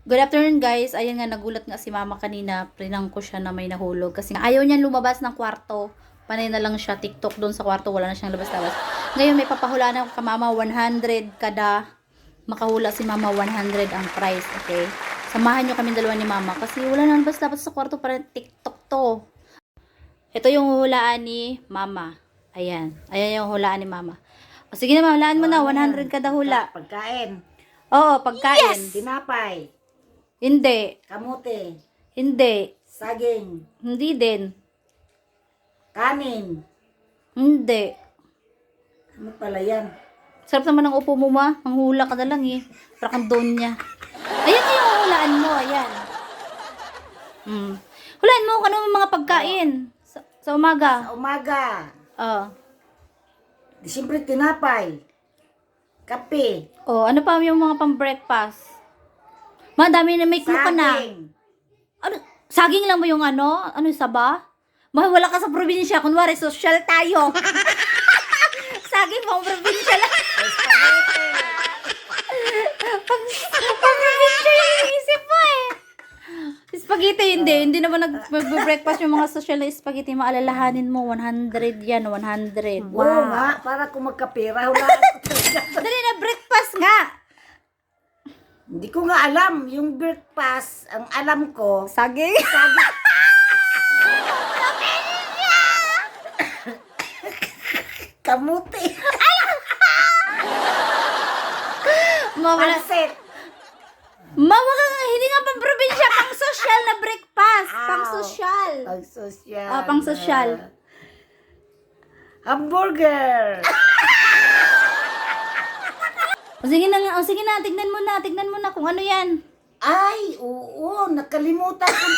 Good afternoon guys. Ayan nga, nagulat nga si mama kanina. Prinang ko siya na may nahulog. Kasi ayaw niyan lumabas ng kwarto. Panay na lang siya TikTok doon sa kwarto. Wala na siyang labas-labas. Ngayon may papahula na ka mama 100 kada. Makahula si mama 100 ang price. Okay. Samahan nyo kami dalawa ni mama. Kasi wala na labas-labas sa kwarto para TikTok to. Ito yung hulaan ni mama. Ayan. Ayan yung hulaan ni mama. O sige na, hulaan mo na. 100 kada hula. Pagkain. Oo, pagkain. Tinapay. Hindi. Kamote. Hindi. Saging. Hindi din. Kanin. Hindi. Ano pala yan? Sarap naman ng upo mo, ma. Manghula ka na lang eh. Para kang doon niya. Ayan na yung hulaan mo. Ayan. Hulaan mo kung ano yung mga pagkain. Sa umaga. Sa umaga. Oh. Siyempre tinapay. Kape. Oh, ano pa yung mga pang-breakfast? Madami na may clue ka na. Saging. Ano? Saging lang mo yung ano? Ano yung saba? Wala ka sa probinsya. Kunwari, social tayo. Saging pang probinsya lang. Pang-probinsya yung inisip mo eh. Spaghetti, hindi. Hindi naman nag-breakfast yung mga social na spaghetti. Maalalahanin mo, 100 yan, 100. Oo nga, para kung magkapera, hulaan ko talaga. Dali na, breakfast nga. Hindi ko nga alam. Yung breakfast, ang alam ko, Saging? saging. Kamuti. Mawala. Pansit. Mama ka nga, hindi nga pang probinsya, pang social na breakfast. Ow. Pang social. Pang social. Pang social. Hamburger. O sige na nga, tignan mo na kung ano yan. Ay, oo, nakalimutan ko.